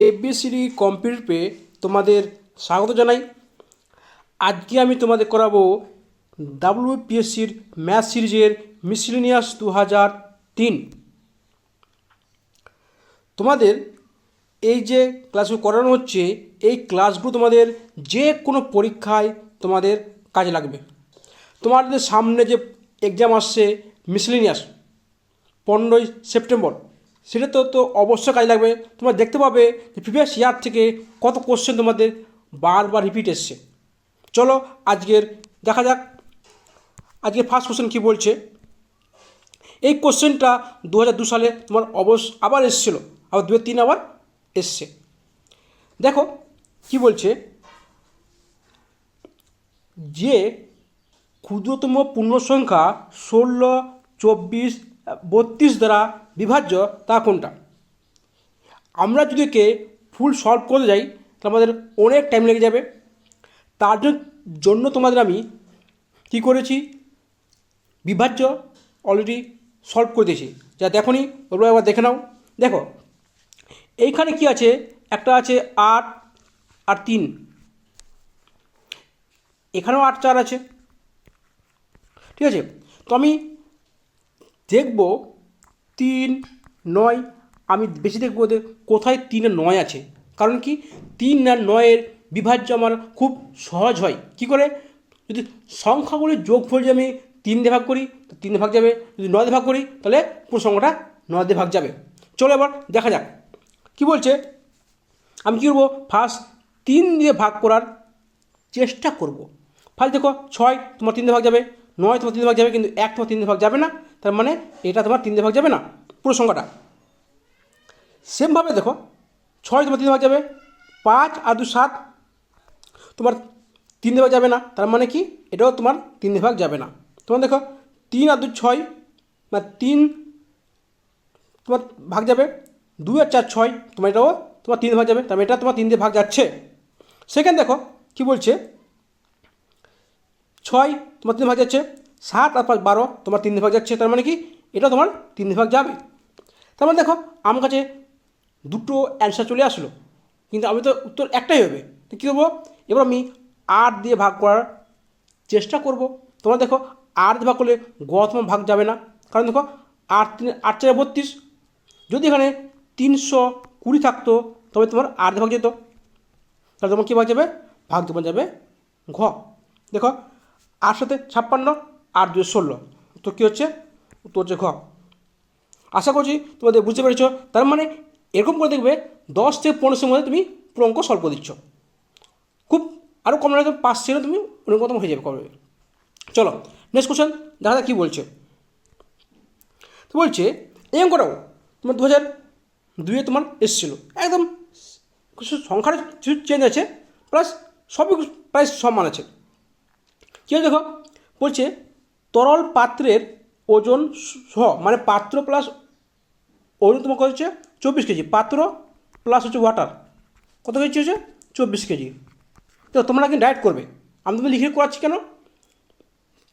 ABCD computer পেয়ে তোমাদের স্বাগত জানাই। আজকে আমি তোমাদের করাবো ডাব্লিউপিএসসির ম্যাথ সিরিজের মিসেলেনিয়াস 2003। তোমাদের এই যে ক্লাসগুলো করানো হচ্ছে, এই ক্লাসগুলো তোমাদের যে কোনো পরীক্ষায় তোমাদের কাজে লাগবে। তোমাদের সামনে যে এক্সাম আসছে মিসেলেনিয়াস 15ই সেপ্টেম্বর, সেটা তো অবশ্যই কাজে লাগবে। তোমরা দেখতে পাবে যে প্রিভিয়াস ইয়ার থেকে কত কোশ্চেন তোমাদের বারবার রিপিট এসছে। চলো আজকের দেখা যাক। আজকে ফার্স্ট কোশ্চেন কী বলছে। এই কোশ্চেনটা 2002 সালে তোমার আবার এসেছিলো, আবার 2003 আবার এসছে। দেখো কি বলছে, যে ক্ষুদ্রতম পূর্ণ সংখ্যা 16, 24, 32 দ্বারা বিভাজ্য তা কোনটা। আমরা যদি একে ফুল সলভ করতে যাই তাহলে আমাদের অনেক টাইম লেগে যাবে। তার জন্য তোমাদের আমি কী করেছি, বিভাজ্য অলরেডি সলভ করে দিয়েছি। যা দেখো নি ওগুলো একবার দেখে নাও। দেখো এইখানে কি আছে, একটা আছে 8 আর 3, এখানেও 8, 4 আছে, ঠিক আছে। তো আমি দেখব 3, 9, আমি বেশি দেখব যে কোথায় 3 আর 9 আছে। কারণ কি 3 আর 9-এর বিভাজ্য আমার খুব সহজ হয়। কি করে, যদি সংখ্যাগুলির যোগফল যে আমি 3 দিয়ে ভাগ করি তো 3 দিয়ে ভাগ যাবে, যদি 9 দিয়ে ভাগ করি তাহলে পুরো সংখ্যাটা 9 দিয়ে ভাগ যাবে। চলো এবার দেখা যাক কি বলছে। আমি কী করবো, ফার্স্ট 3 দিয়ে ভাগ করার চেষ্টা করব। ফার্স্ট দেখো 6 তোমার 3 দিয়ে ভাগ যাবে, 9 তোমার 3 দিয়ে ভাগ যাবে, কিন্তু 1 তোমার 3 দিয়ে ভাগ যাবে না। তার মানে এটা তোমার 3 দিয়ে ভাগ যাবে না পুরো সংখ্যাটা। সেমভাবে দেখো 6 তোমার 3 দিয়ে ভাগ যাবে, 5 আর 2 7 তোমার 3 দিয়ে ভাগ যাবে না। তার মানে কি এটাও তোমার 3 দিয়ে ভাগ যাবে না। তোমার দেখো 3 আর 2 6, বা 3 তোমার ভাগ যাবে, 2 আর 4 6, তোমার এটাও তোমার 3 দিয়ে ভাগ যাবে, তার মানে এটা তোমার 3 দিয়ে ভাগ যাচ্ছে। সেকেন্ড দেখো কি বলছে, 6 তোমার 3 দিয়ে ভাগ যাচ্ছে, 7 আর 5 12 তোমার 3 দিয়ে ভাগ যাচ্ছে, তার মানে কি এটা তোমার 3 দিয়ে ভাগ যাবে। তার মানে দেখো আমার কাছে দুটো অ্যান্সার চলে আসলো, কিন্তু আমি তো উত্তর একটাই হবে। তো কী করবো, এবার আমি 8 দিয়ে ভাগ করার চেষ্টা করব। তোমরা দেখো 8 দিয়ে ভাগ করলে তোমার ভাগ যাবে না, কারণ দেখো 8 4 32, যদি এখানে 320 থাকতো তবে তোমার 8 দিয়ে ভাগ যেত, তাহলে তোমার কী ভাগ যাবে, ভাগ তোমার যাবে ঘ। দেখো 8 সাথে 56, 8 2 16, তো কী হচ্ছে, উত্তর হচ্ছে ঘ। আশা করছি তোমাদের বুঝতে পেরেছ। তার মানে এরকম করে দেখবে 10 থেকে 15 মধ্যে তুমি পুরো অঙ্ক সলভ করে দিচ্ছ। খুব আরও কম লাগে 5 সেকেন্ডে তুমি অনেকতম হয়ে যাবে করবে। চলো নেক্সট কোশ্চেন দেখা যাক কী বলছে। তো বলছে এই অঙ্কটাও তোমার 2002-এ তোমার এসেছিলো, একদম সংখ্যার কিছু চেঞ্জ আছে, প্লাস সবই প্রায় সমান আছে। কী হয় দেখো, বলছে তরল পাত্রের ওজন সহ, মানে পাত্র প্লাস ওজন তোমার কত হচ্ছে 24 কেজি, পাত্র প্লাস হচ্ছে ওয়াটার কত কেজি হচ্ছে 24 কেজি। তো তোমরা কিন্তু ডায়েট করবে, আমি তুমি লিখে করাচ্ছি কেন,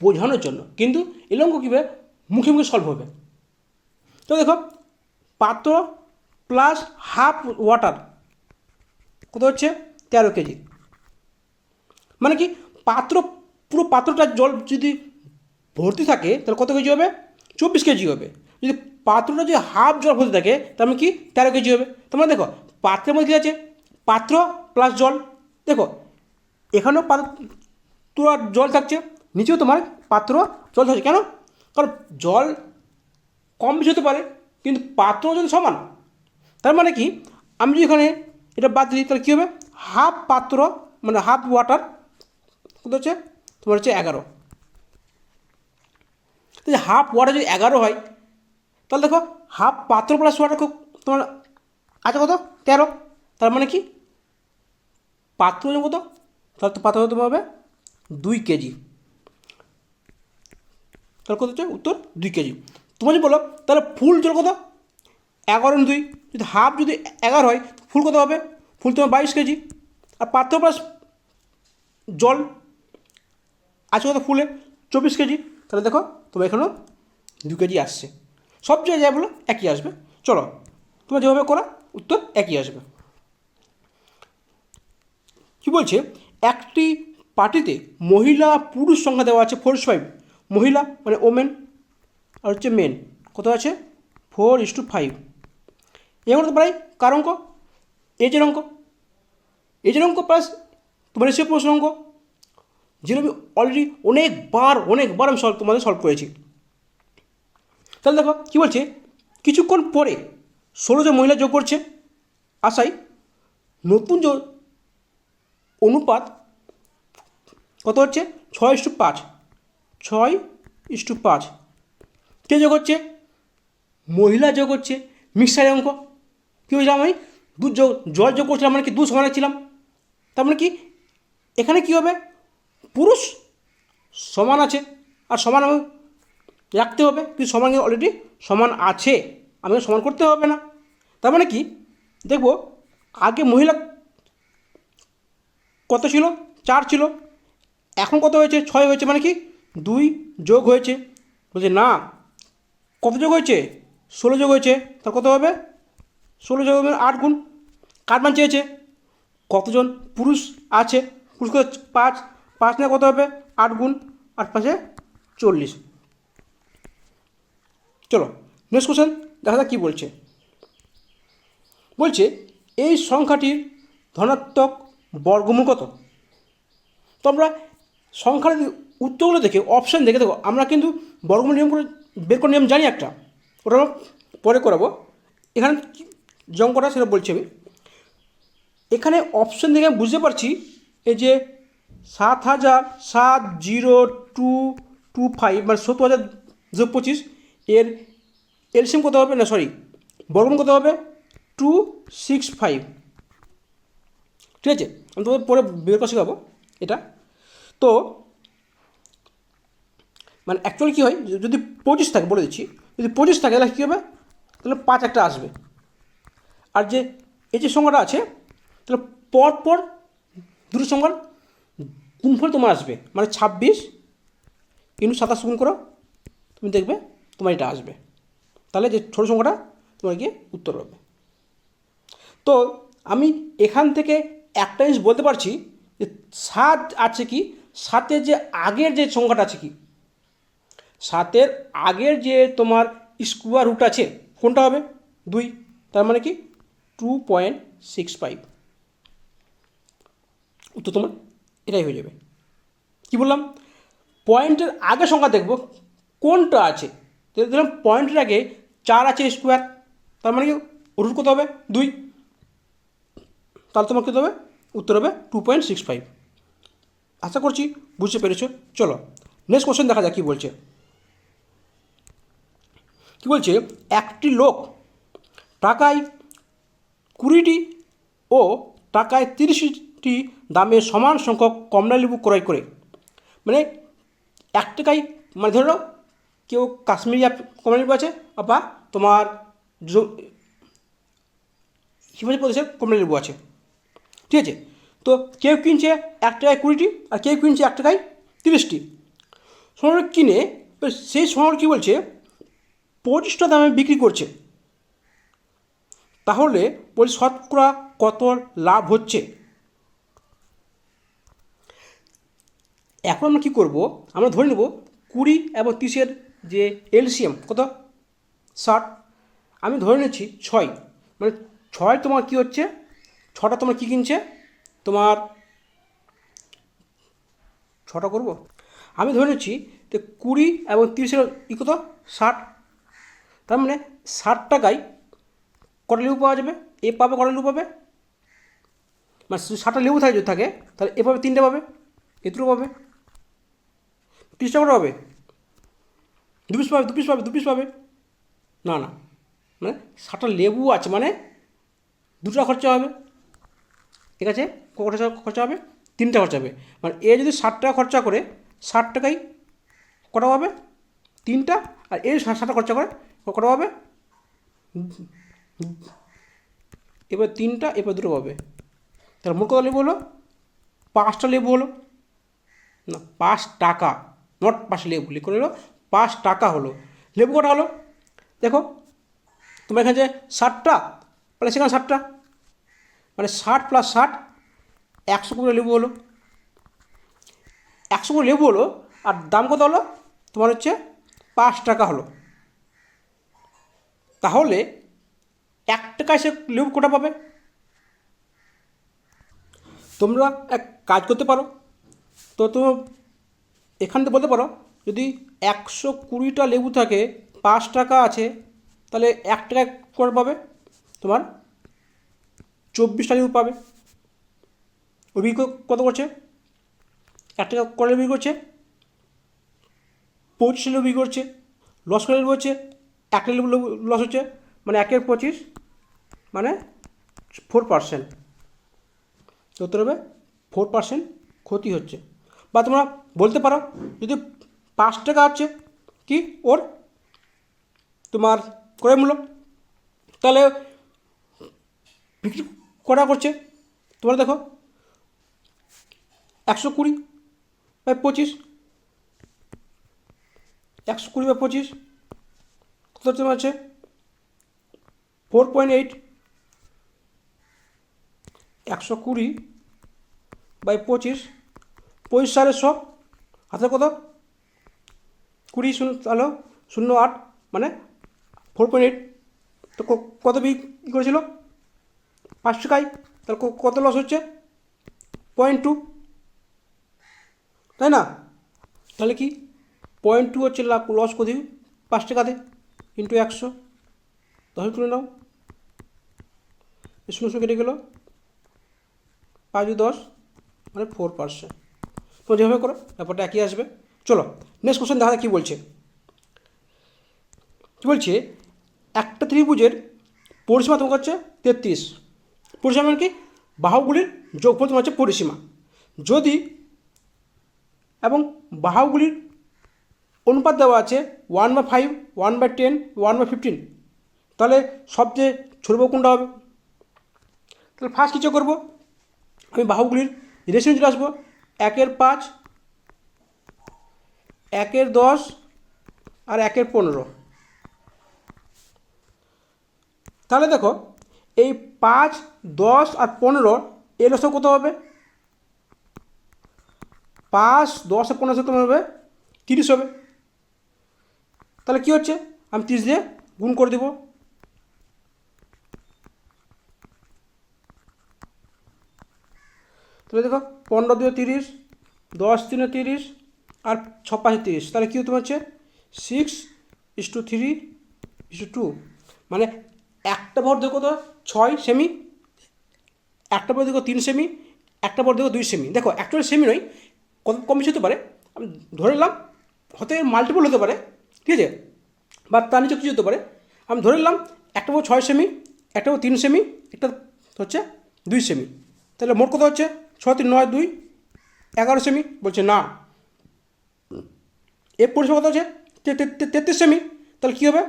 বোঝানোর জন্য, কিন্তু এই অঙ্ক কীভাবে মুখে মুখে সলভ হবে। তো দেখো পাত্র প্লাস হাফ ওয়াটার কত হচ্ছে 13 কেজি, মানে কি পাত্র পুরো পাত্রটা জল যদি ভর্তি থাকে তাহলে কত কেজি হবে 24 কেজি হবে। যদি পাত্রটা যদি হাফ জল ভর্তি থাকে তার মানে কি 13 কেজি হবে। তোমরা দেখো পাত্রের মধ্যে কী আছে, পাত্র প্লাস জল। দেখো এখানেও পাত্র আর জল থাকছে, নিচেও তোমার পাত্র জল থাকছে। কেন, কারণ জল কম বেশি হতে পারে, কিন্তু পাত্র যদি সমান। তার মানে কি আমি যদি এখানে এটা বাদ দিই তাহলে কী হবে, হাফ পাত্র মানে হাফ ওয়াটার কত হচ্ছে তোমার হচ্ছে 11। যদি হাফ ওয়াটার যদি 11 হয় তাহলে দেখো হাফ পাত্র প্লাস ওয়াটার তোমার আছে কত 13। তার মানে কি পাত্র কত, তাহলে তো পাত্র তোমার হবে 2 কেজি, তাহলে কত হচ্ছে উত্তর 2 কেজি। তোমার যদি বলো তাহলে ফুল জল কত 11 2, যদি হাফ যদি 11 হয় ফুল কত হবে, ফুল তোমার 22 কেজি। আর পাত্র প্লাস জল আছে কত ফুলে 24 কেজি, তাহলে দেখো তোমার এখানেও 2 কেজি আসছে। সব জায়গায় বলো একই আসবে। চলো তোমার যেভাবে করা উত্তর একই আসবে। কি বলছে, একটি পার্টিতে মহিলা পুরুষ সংখ্যা দেওয়া আছে 4:5, মহিলা মানে ওমেন আর হচ্ছে মেন কত আছে 4:5। এর মধ্যে প্রায় কার অঙ্ক, এজের অঙ্ক, এজের অঙ্ক প্লাস তোমার রেশিও প্রশ্ন অঙ্ক, যেটা আমি অলরেডি অনেকবার আমি তোমাদের সলভ করেছি। তাহলে দেখো কী বলছে, কিছুক্ষণ পরে 16 জন মহিলা যোগ করছে আশায় নতুন যে অনুপাত কত হচ্ছে 6:5, 6:5। কে যোগ হচ্ছে, মহিলা যোগ হচ্ছে, মিক্সারের অঙ্ক। কী হয়েছিলাম আমি জল যোগ করছিলাম মানে কি 2 সমান ছিলাম, তার মানে কি এখানে কী হবে, পুরুষ সমান আছে আর সমান আমি রাখতে হবে, কিন্তু সমান অলরেডি সমান আছে, আমাকে সমান করতে হবে না। তার মানে কি দেখব, আগে মহিলা কত ছিল 4 ছিল, এখন কত হয়েছে 6 হয়েছে, মানে কি 2 যোগ হয়েছে। বলছে না, কত যোগ হয়েছে 16 যোগ হয়েছে, তার কত হবে 16 যোগ হবে 8 গুণ। কার মান চেয়েছে, কতজন পুরুষ আছে, পুরুষ কত 5, 5 না কত হবে 8 গুণ 8 5 40। চলো নেক্সট কোশ্চেন দেখা যাক কী বলছে। বলছে এই সংখ্যাটির ধনাত্মক বর্গমূল কত। তো আমরা সংখ্যার উত্তরগুলো দেখে অপশান দেখে দেখো, আমরা কিন্তু বর্গমূল নিয়ম করে বের করে নিয়ম জানি একটা, ওটা আমরা পরে করাবো। এখানে যে অঙ্কটা সেটা বলছি আমি, এখানে অপশান দেখে আমি বুঝতে পারছি এই যে 7,70225 মানে 70,225 এর এলসিএম কত হবে, না সরি বর্গমূল কত হবে 265। ঠিক আছে, আমি তোমাদের পরে বের করে শেখাবো এটা। তো মানে অ্যাকচুয়ালি কী হয়, যদি 25 থাকে, বলে দিচ্ছি, যদি 25 থাকে তাহলে কী হবে, তাহলে 5 একটা আসবে। আর যে এই যে সংখ্যাটা আছে, তাহলে পরপর দুটো সংখ্যার গুণফল তোমার আসবে, মানে 26 × 27 গুণ করো, তুমি দেখবে তোমার এটা আসবে। তাহলে যে ছোটো সংখ্যাটা তোমার গিয়ে উত্তর হবে। তো আমি এখান থেকে একটা জিনিস বলতে পারছি যে 7 আছে কি, 7-এর যে আগের যে সংখ্যাটা আছে কি, 7-এর আগের যে তোমার স্কোয়ার রুট আছে কোনটা হবে 2, তার মানে কি 2.65 উত্তর তোমার এটাই হয়ে যাবে। কি বললাম, পয়েন্টের আগে সংখ্যা দেখব কোনটা আছে, দেখলাম পয়েন্টের আগে 4 আছে স্কোয়ার, তার মানে কি রুট কত হবে 2, তাহলে তোমার কী হবে উত্তর হবে 2.65। আশা করছি বুঝতে পেরেছো। চলো নেক্সট কোশ্চেন দেখা যাক কী বলছে। কী বলছে, একটি লোক টাকায় 20টি ও টাকায় 30টি দামে সমান সংখ্যক কমলালেবু ক্রয় করে, মানে 1 টাকায়, মানে ধরে নাও কেউ কাশ্মীরি কমলালেবু আছে বা তোমার হিমাচল প্রদেশের কমলালেবু আছে, ঠিক আছে। তো কেউ কিনছে 1 টাকায় 20টি আর কেউ কিনছে 1 টাকায় 30টি। সোনার কিনে সেই সোনার কী বলছে 25টা দামে বিক্রি করছে, তাহলে বলি শতকরা কত লাভ হচ্ছে। এখন আমরা কী করবো, আমরা ধরে নেব 20 এবং 30-এর যে এলসিএম কত 60, আমি ধরে নিচ্ছি 6, মানে 6 তোমার কী হচ্ছে, 6টা তোমার কী কিনছে, তোমার 6টা করবো, আমি ধরে নিচ্ছি যে 20 এবং 30-এর কত 60, তার মানে 60 টাকায় কটা লেবু পাওয়া যাবে, এ পাবে কটা লেবু পাবে, মানে 60টা লেবু থাকে যদি থাকে তাহলে এ পাবে 3টে পাবে, এ দুটো পাবে, 30টা কটা পাবে 2 পিস পাবে, 2 পিস পাবে, 2 পিস পাবে, না না, মানে 60টা লেবু আছে মানে 2 টাকা খরচা হবে, ঠিক আছে, কটা খরচা হবে 3টা খরচা হবে, মানে এ যদি 60 টাকা খরচা করে 60 টাকায় কটা পাবে 3টা, আর এ 60টা খরচা করে কটা পাবে, এবার 3টা এবার 2টো পাবে, তাহলে মোট কত লেবু হলো 5টা লেবু হলো, না 5 টাকা, নট 5 লেবু, লিখে হলো 5 টাকা হলো। লেবু কটা হলো দেখো, তোমার এখানে যে 60টা প্লাস এখানে 60টা, মানে 60 + 60 100 করে লেবু হলো, 100 করে লেবু হলো, আর দাম কত হলো তোমার হচ্ছে 5 টাকা হলো। তাহলে 1 টাকায় সে লেবু কোটা পাবে? তোমরা এক কাজ করতে পারো, তো তুমি এখান থেকে বলতে পারো যদি 120টা লেবু থাকে, 5 টাকা আছে, তাহলে 1 টাকায় করে পাবে তোমার 24টা লেবু পাবে। ওই বিক্রি কত করছে? 1 টাকা করে বিক্রি করছে, 25 লেবু বিক্রি করছে। লস করে লেবু হচ্ছে 1 লেবু লস হচ্ছে, মানে 1/25 মানে 4%। তো উত্তর হবে 4% ক্ষতি হচ্ছে। বা তোমরা বলতে পারো যদি 5 টাকা হচ্ছে কি ওর তোমার ক্রয় মূল্য, তাহলে বিক্রি করা করছে তোমরা দেখো 120/25, 120/25 কত তোমার আছে 4.8। 120/25 25 হাতে কত 20 শূন্য, তাহলে 0.8 মানে 4.8। তো কত বিক্রি করেছিল 5 টাকায়, তাহলে কত লস হচ্ছে 0.2, তাই না? তাহলে কি 0.2 হচ্ছে লস কত 5 টাকাতে ইন্টু 100, 10 তুলে নাও, 0 কেটে গেল, 5 10 মানে 4%। তো যেভাবে করো ব্যাপারটা একই আসবে। চলো নেক্সট কোশ্চেন দেখা যাক কী বলছে। কী বলছে, একটা ত্রিভুজের পরিসীমা তোমার হচ্ছে 33। পরিসীমা মানে কি? বাহুগুলির যোগফল তোমার হচ্ছে পরিসীমা। যদি এবং বাহুগুলির অনুপাত দেওয়া আছে 1/5, 1/10, 1/15, তাহলে সবচেয়ে ছোট বাহু কোনটা হবে? তাহলে ফার্স্ট কিছু করবো, আমি বাহুগুলির রেশিও চলে আসবো 1/5, 1/10 আর 1/15। তাহলে দেখো এই 5, 10 আর 15 এর লসও কত হবে? 5, 10 আর 15 তোমার হবে 30 হবে। তাহলে কী হচ্ছে, আমি 30 দিয়ে গুণ করে দেবো। তাহলে দেখো 15 2 30, 10 3 30 আর 6 5 30, তাহলে কী তোমার হচ্ছে 6:3:2, মানে একটা ভর দেখো তো 6 সেমি, একটা পর দেখো 3 সেমি, একটা পর দেখো 2 সেমি। দেখো অ্যাকচুয়ালি সেমি নয়, কত কম বেশি হতে পারে, আমি ধরে নিলাম, হতে মাল্টিপল হতে পারে, ঠিক আছে, বা তার নিচে কিছু হতে পারে। আমি ধরে নিলাম একটা পর 6 সেমি, একটা পর 3 সেমি, একটা হচ্ছে 2 সেমি। তাহলে মোট কত হচ্ছে 6 3 9 2 11 সেমি। বলছে না, এর পরিসীমা কত হচ্ছে 33 সেমি। তাহলে কী হবে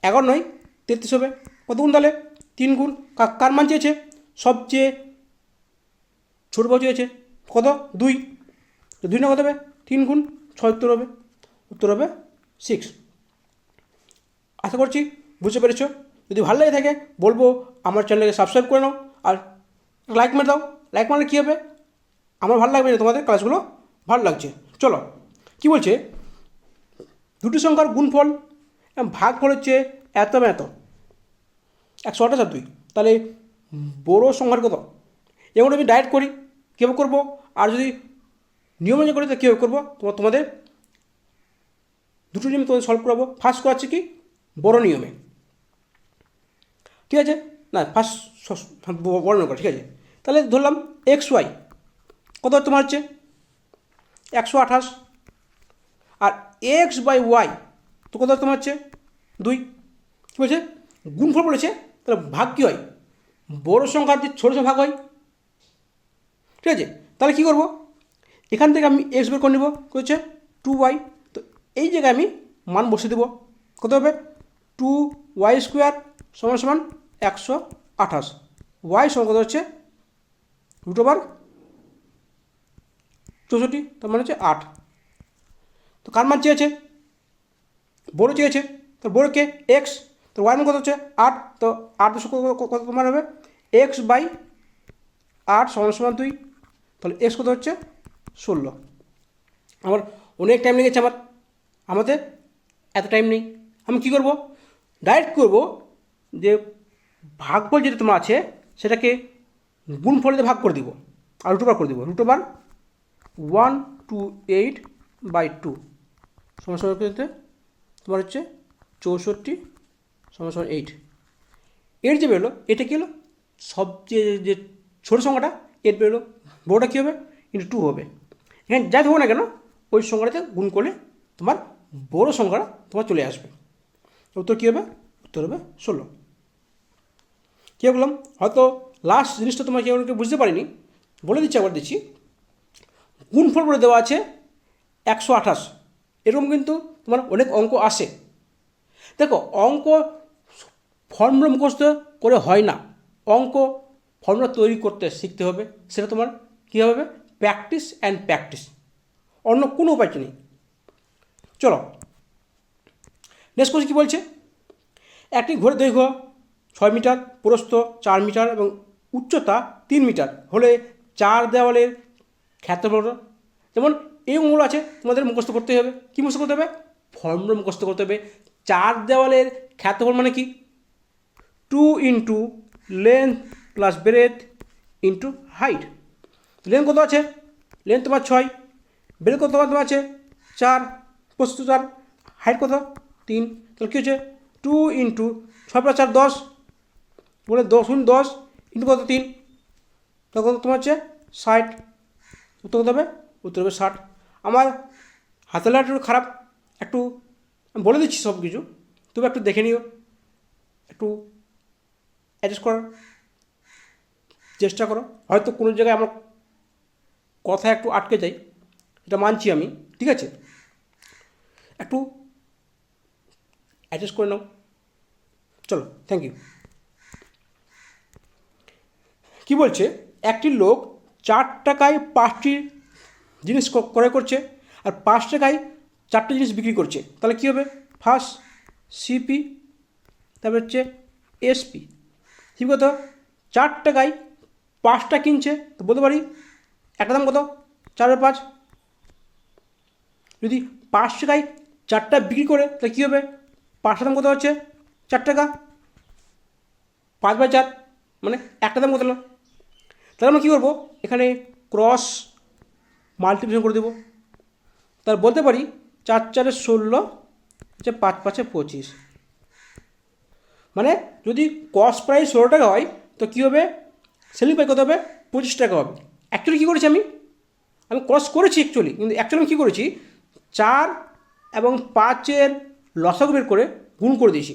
11 নয় 33 হবে। কত গুণ তাহলে 3 গুণ। কার মান চেয়েছে? সবচেয়ে ছোটো বাহু চেয়েছে কত 2, তো 2 না কত হবে 3 গুণ 6, উত্তর হবে 6। আশা করছি বুঝতে পেরেছো। যদি ভালো লাগে থাকে বলবো আমার চ্যানেলকে সাবস্ক্রাইব করে নাও, আর লাইক মেরে দাও। লাইক মারলে কী হবে, আমার ভালো লাগবে যে তোমাদের ক্লাসগুলো ভালো লাগছে। চলো কী বলছে, দুটি সংখ্যার গুণফল ভাগফল হচ্ছে এত এত 128 আর 2, তাহলে বড় সংখ্যার কত? এগুলো আমি ডাইরেক্ট করি, কীভাবে করবো, আর যদি নিয়মে করি তো কীভাবে করবো, তোমাদের দুটো নিয়মে তোমাদের সলভ করাবো। ফার্স্ট করাচ্ছি কি বড় নিয়মে, ঠিক আছে, না ফার্স্ট বড় নিয়ম ঠিক আছে। তাহলে ধরলাম XY কত তোমার হচ্ছে 128, আর X/Y তো কত তোমার হচ্ছে 2। কী বলছে গুণফল বলেছে, তাহলে ভাগ কী হয়, বড় সংখ্যার যে ছোটো সংখ্যা ভাগ হয়, ঠিক আছে। তাহলে কী করবো, এখান থেকে আমি X বের করে নেবো, হচ্ছে 2Y, তো এই জায়গায় আমি মান বসিয়ে দেবো। কত হবে 2Y² সমান সমান 128, Y সমান কত হচ্ছে √64, তার মানে হচ্ছে 8। তো কার মান চেয়েছে, বড় চেয়েছে, তো বড়কে X, তো Y মান কত হচ্ছে 8, তো 8 কত তোমার হবে X/8 সমান সমান 2, তাহলে এক্স কত হচ্ছে 16। আমার অনেক টাইম লেগেছে, আমাদের এত টাইম নেই। আমি কী করব, ডাইরেক্ট করব যে ভাগফল যেটা তোমার আছে সেটাকে গুণফল দিয়ে ভাগ করে দিব আর √/, করে দিব √/, 128/2 সমান সমান করতে তোমার হচ্ছে 64 সমান সমান 8। এর যে বেরোলো এটা কী হলো, সবচেয়ে যে ছোটো সংখ্যাটা এর বেরোলো, বড়োটা কী হবে ×2 হবে। এখানে যাই থাকবো না কেন ওই সংখ্যাটাতে গুণ করলে তোমার বড়ো সংখ্যাটা তোমার চলে আসবে। উত্তর কী হবে, উত্তর হবে 16। কী বললাম, হয়তো লাস্ট জিনিসটা তোমার কেউ বুঝতে পারিনি, বলে দিচ্ছি, আবার দিচ্ছি। গুণফল বলে দেওয়া আছে 128, এরকম কিন্তু তোমার অনেক অঙ্ক আসে। দেখো অঙ্ক ফর্মুলা মুখস্থ করে হয় না, অঙ্ক ফর্মুলা তৈরি করতে শিখতে হবে। সেটা তোমার কী হবে, প্র্যাকটিস অ্যান্ড প্র্যাকটিস, অন্য কোনো উপায় নেই। চলো নেক্সট কোশ্চেন কী বলছে, একটি ঘোরের দৈর্ঘ্য 6 মিটার, প্রস্থ 4 মিটার এবং উচ্চতা 3 মিটার হলে 4 দেওয়ালের ক্ষেত্রফল। যেমন এই অঙ্কগুলো আছে তোমাদের মুখস্থ করতে হবে। কী মুখস্থ করতে হবে, ফর্মুলা মুখস্থ করতে হবে। 4 দেওয়ালের ক্ষেত্রফল মানে কি, 2 × length plus breadth into height. Length কত আছে, লেন্থ তোমার 6, ব্রেথ কত তোমার আছে 4, প্রস্থ 4, হাইট কত 3। তাহলে কী হচ্ছে 2 × 6 + 4 10, বলে 10 ইন্টু কত 3, তখন তোমার হচ্ছে 60। উত্তর কত হবে, উত্তর হবে 60। আমার হাতের লেখা একটু খারাপ, একটু আমি বলে দিচ্ছি সব কিছু, তবে একটু দেখে নিও, একটু অ্যাডজাস্ট করার চেষ্টা করো। হয়তো কোনো জায়গায় আমার কথা একটু আটকে যায়, এটা মানছি আমি, ঠিক আছে, একটু অ্যাডজাস্ট করে নাও। চলো, থ্যাংক ইউ। কী বলছে, একটি লোক 4 টাকায় 5টি জিনিস ক্রয় করছে আর 5 টাকায় 4টে জিনিস বিক্রি করছে। তাহলে কী হবে, ফার্স্ট সিপি, তারপর হচ্ছে এসপি। কী কত, 4 টাকায় 5টা কিনছে, তো বলতে পারি একটা দাম কত 4/5। যদি 5 টাকায় 4টা বিক্রি করে তাহলে কী হবে, 5টার দাম কত হচ্ছে 4 টাকা, 5/4 মানে একটা দাম কত হলো। তাহলে আমরা কী করবো, এখানে ক্রস মাল্টিপ্লিকেশন করে দেবো। তার বলতে পারি 4 × 4 = 16, 5 × 5 = 25। মানে যদি কস্ট প্রাইস 16 টাকা হয় তো কী হবে, সেলিং প্রাইস কত হবে 25 টাকা হবে। অ্যাকচুয়ালি কী করেছি আমি ক্রস করেছি অ্যাকচুয়ালি, কিন্তু অ্যাকচুয়ালি আমি কী করেছি 4 এবং 5-এর লসাগু বের করে গুণ করে দিয়েছি।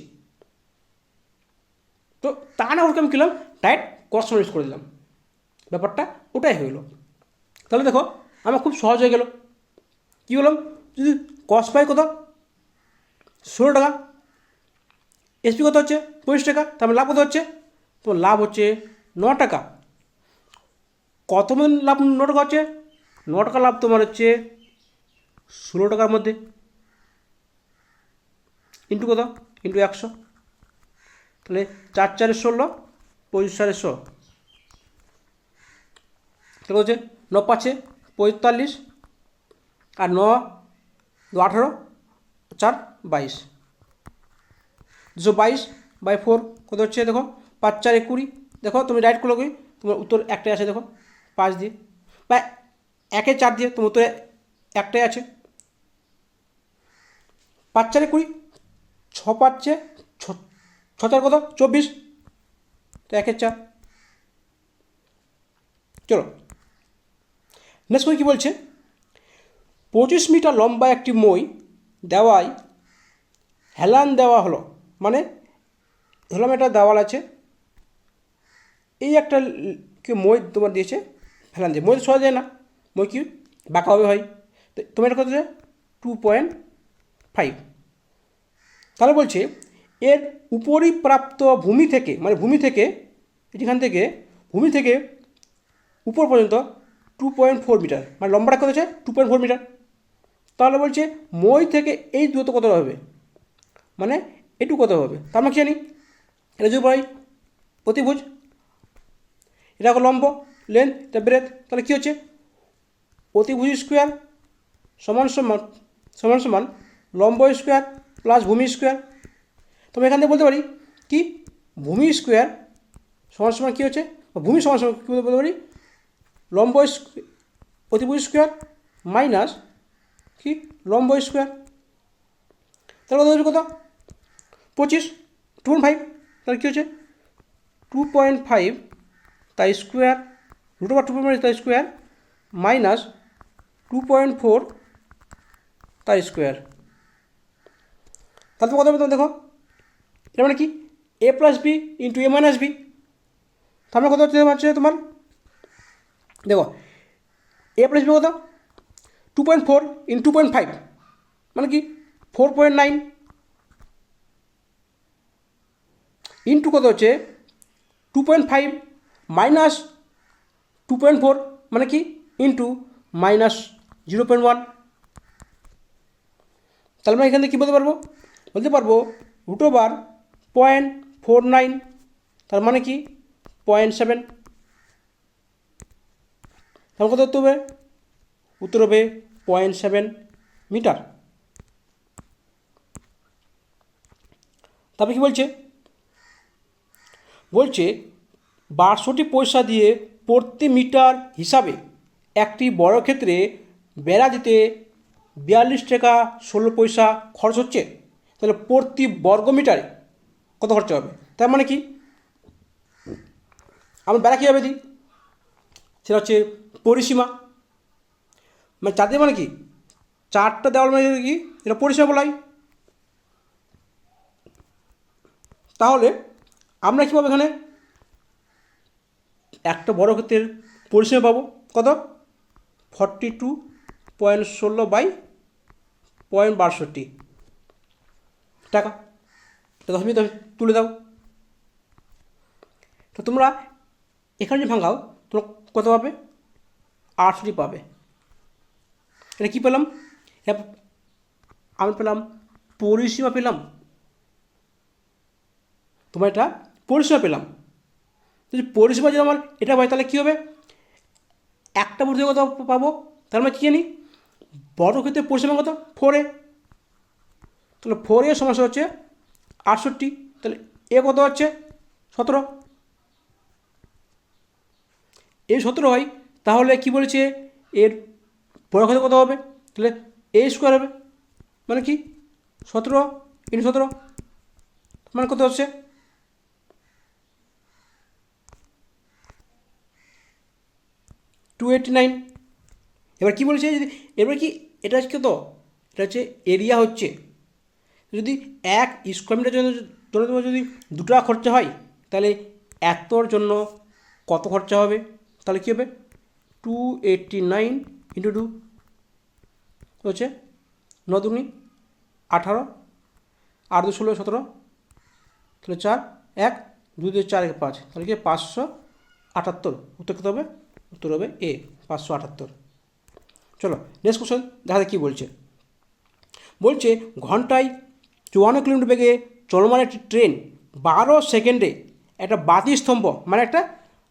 তো তা না ওকে আমি কিনলাম ডাইরেক্ট কস্ট মাইনাস করে দিলাম, ব্যাপারটা ওটাই হয়ে গেলো। তাহলে দেখো আমার খুব সহজ হয়ে গেল। কী বললাম, যদি কস্ট পাই কত 16 টাকা, এসপি কত হচ্ছে 25 টাকা, তার লাভ কত হচ্ছে, তোমার লাভ হচ্ছে 9 টাকা। কত লাভ 9 টাকা হচ্ছে, 9 টাকা লাভ তোমার হচ্ছে 16 টাকার মধ্যে, ইন্টু কত ইন্টু 100। তাহলে 4 × 4 = 16, 25 × 4 = 100, তাহলে হচ্ছে 9 × 5 = 45 আর 9 × 2 = 18, 4 = 22, 222/4 কত হচ্ছে দেখো, 5 × 4 = 20। দেখো তুমি রাইট করলে কি তোমার উত্তর একটাই আছে, দেখো 5 দিয়ে বা 1 × 4 দিয়ে তোমার উত্তরে একটাই আছে। 5 × 4 = 20, 6 × 5 = 6, 6 × 4 কত 24, তো 1 × 4। চলো নেক্সট কী বলছে, 25 মিটার লম্বা একটি মই দেওয়ায় হেলান দেওয়া হলো। মানে ধরলাম একটা দেওয়াল আছে, এই একটা মই তোমার দিয়েছে হেলান দিয়ে, মই সহজ যায় না, মই কি বাঁকাভাবে হয়, তো তোমার এটা কত 2.5। তাহলে বলছে এর উপরিপ্রাপ্ত ভূমি থেকে, মানে ভূমি থেকে এখান থেকে ভূমি থেকে উপর পর্যন্ত 2.4 মিটার, মানে লম্বাটা কত আছে 2.4 মিটার। তাহলে বলছে মই থেকে এই দূরত্ব কত হবে, মানে এটুকু কত হবে, তার মানে কি জানি এটা যদি বলি অতিভুজ, এটা লম্ব লেন্থ, এটা ব্রেথ, তাহলে কী হচ্ছে অতিভুজ স্কোয়ার সমান সমান সমান সমান লম্ব স্কোয়ার প্লাস ভূমি স্কোয়ার। তো আমি এখান থেকে বলতে পারি কি ভূমি স্কোয়ার সমান সমান কী হচ্ছে, ভূমি সমান সমান কী বলতে পারি লম্ব অতিভুজ স্কোয়ার মাইনাস কি লম্ব স্কোয়ার। তাহলে কত হচ্ছে কত 25 2.5, তাহলে কী হচ্ছে 2.5 তাই স্কোয়ার √2.5 তাই স্কোয়ার মাইনাস 2.4 তাই স্কোয়ার। তাহলে কত হবে দেখো, এটা মানে কি a plus B into A minus B. তাহলে কত হচ্ছে তোমার দেখো a প্লাস বি কত 2.4 ইন্টু 2.5 মানে কি 4.9 ইন্টু কত হচ্ছে 2.5 মাইনাস 2.4 মানে কি ইন্টু মাইনাস 0.1। তাহলে আমরা এখান থেকে কী বলতে পারবো √0.49, তার মানে কি 0.7। তাহলে কত উত্তর হবে, উত্তর হবে 0.7 মিটার। তারপরে কি বলছে 62 পয়সা দিয়ে প্রতি মিটার হিসাবে একটি বর্গক্ষেত্রে বেড়া দিতে 42 টাকা 16 পয়সা খরচ হচ্ছে। তাহলে প্রতি বর্গ মিটারে কত খরচা হবে, তার মানে কি আমরা বেড়া কীভাবে দিই, সেটা হচ্ছে পরিসীমা, মানে চারদিকে মানে কি 4টা দেওয়াল মানে কি এটা পরিসীমা বলা হয়। তাহলে আমরা কী পাবো এখানে একটা বর্গক্ষেত্রের পরিসীমা পাবো কত 42.16 বাই 0.62 টাকা। তো তুমি তুলে দাও। তো তোমরা এখানে যদি ভাঙাও তোমরা কত পাবে 68 পাবে। এটা কী পেলাম, আমি পেলাম পরিসীমা পেলাম, তোমার এটা পরিসীমা পেলাম। যদি পরিসীমা যদি আমার এটা হয় তাহলে কী হবে একটা বর্গ কত পাবো, তার মানে কী জানি বর্গক্ষেত্রের পরিসীমা কত 4a, তাহলে 4a সমস্যা হচ্ছে 68, তাহলে এ কত হচ্ছে 17। এই 17 হয় তাহলে কি বলেছে এর বর্গক্ষেত্র কত হবে, তাহলে a স্কোয়ার হবে, মানে কি 17 × 17 মানে কত হচ্ছে 289। এবার কি বলছে এবার কি এটা হচ্ছে কত, এটা হচ্ছে এরিয়া হচ্ছে, যদি 1 স্কোয়ার মিটার জন্য তোমার যদি 2 টাকা খরচা হয় তাহলে এতর জন্য কত খরচা হবে, তাহলে কী হবে 289 × 2 হচ্ছে 9 2 18 8 2 16 17, তাহলে 4 1 2 2 4 1 5, তাহলে কি 578। উত্তর কত হবে, উত্তর হবে এ 578। চলো নেক্সট কোশ্চেন দেখা যাক কী বলছে ঘন্টায় 54 কিলোমিটার বেগে চলমান একটি ট্রেন 12 সেকেন্ডে একটা বাতি স্তম্ভ মানে একটা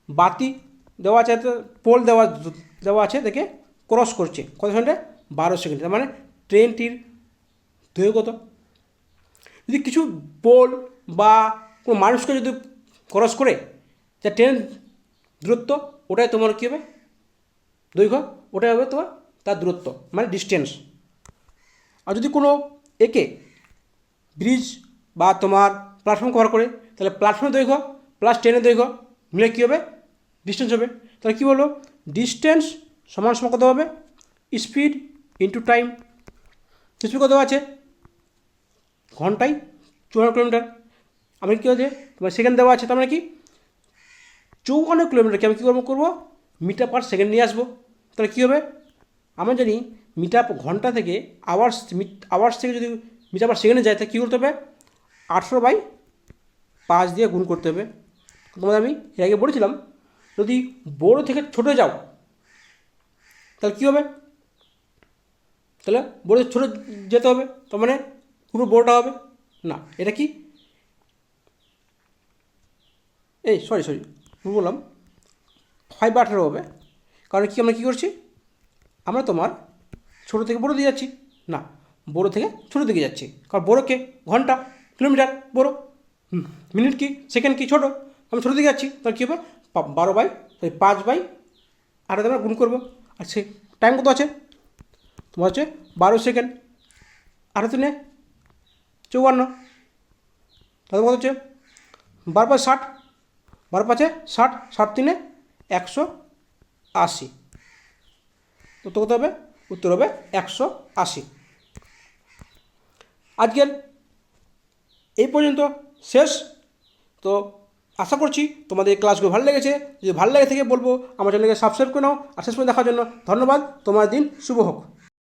বাতি দেওয়া আছে, পোল দেওয়া আছে দেখে ক্রস করছে কত সেকেন্ডে 12 সেকেন্ডে, তার মানে ট্রেনটির দৈর্ঘ্য কত। যদি কিছু পোল বা কোনো মানুষকে যদি ক্রস করে যা ট্রেন দূরত্ব ওটাই তোমার কী হবে দৈর্ঘ্য, ওটাই হবে তোমার তার দূরত্ব মানে ডিস্টেন্স। আর যদি কোনো একে ব্রিজ বা তোমার প্ল্যাটফর্ম কভার করে তাহলে প্ল্যাটফর্মের দৈর্ঘ্য প্লাস ট্রেনের দৈর্ঘ্য মিলে কী হবে ডিস্টেন্স হবে। তাহলে কী বললো ডিস্টেন্স সমান সমান কত হবে স্পিড ইন্টু টাইম। স্পিড কত আছে ঘন্টায় 54 কিলোমিটার, আমি কী হচ্ছে তোমার সেকেন্ড দেওয়া আছে, তার মানে কি 54 কিলোমিটারকে আমি কী করবো মিটার পার সেকেন্ড নিয়ে আসবো। তাহলে কী হবে আমরা জানি মিটার ঘন্টা থেকে আওয়ার্স থেকে যদি মিটার পার সেকেন্ডে যায় তাহলে কী করতে হবে 18/5 দিয়ে গুণ করতে হবে। তোমাদের আমি এর আগে বলেছিলাম যদি বড় থেকে ছোটো যাও তাহলে কী হবে, তাহলে বড় ছোটো যেতে হবে, তার মানে পুরো বড়টা হবে না, এটা কি এই সরি বললাম 5/18 হবে, কারণ কি আমরা কী করছি আমরা তোমার ছোটো থেকে বড়ো দিয়ে যাচ্ছি না, বড়ো থেকে ছোটো দিকে যাচ্ছি। কারণ বড়োকে ঘন্টা, কিলোমিটার বড়ো, মিনিট কি, সেকেন্ড কি ছোটো, আমি ছোটো দিকে যাচ্ছি। তাহলে কী হবে, 5/8 আমরা গুণ করবো। আর সে টাইম কত আছে তোমার হচ্ছে 12 সেকেন্ড, 8×3 = 54, তাহলে কত হচ্ছে 12×5 = 60, 12×5 = 60, 60×3 = 180। উত্তর কত হবে? উত্তর হবে 180। আজকের এই পর্যন্ত শেষ। তো আশা করছি তোমাদের এই ক্লাসগুলো ভালো লেগেছে। যদি ভালো লেগে থেকে বলবো আমার চ্যানেলকে সাবস্ক্রাইব করে নাও। আর শেষ পর্যন্ত দেখার জন্য ধন্যবাদ। তোমার দিন শুভ হোক।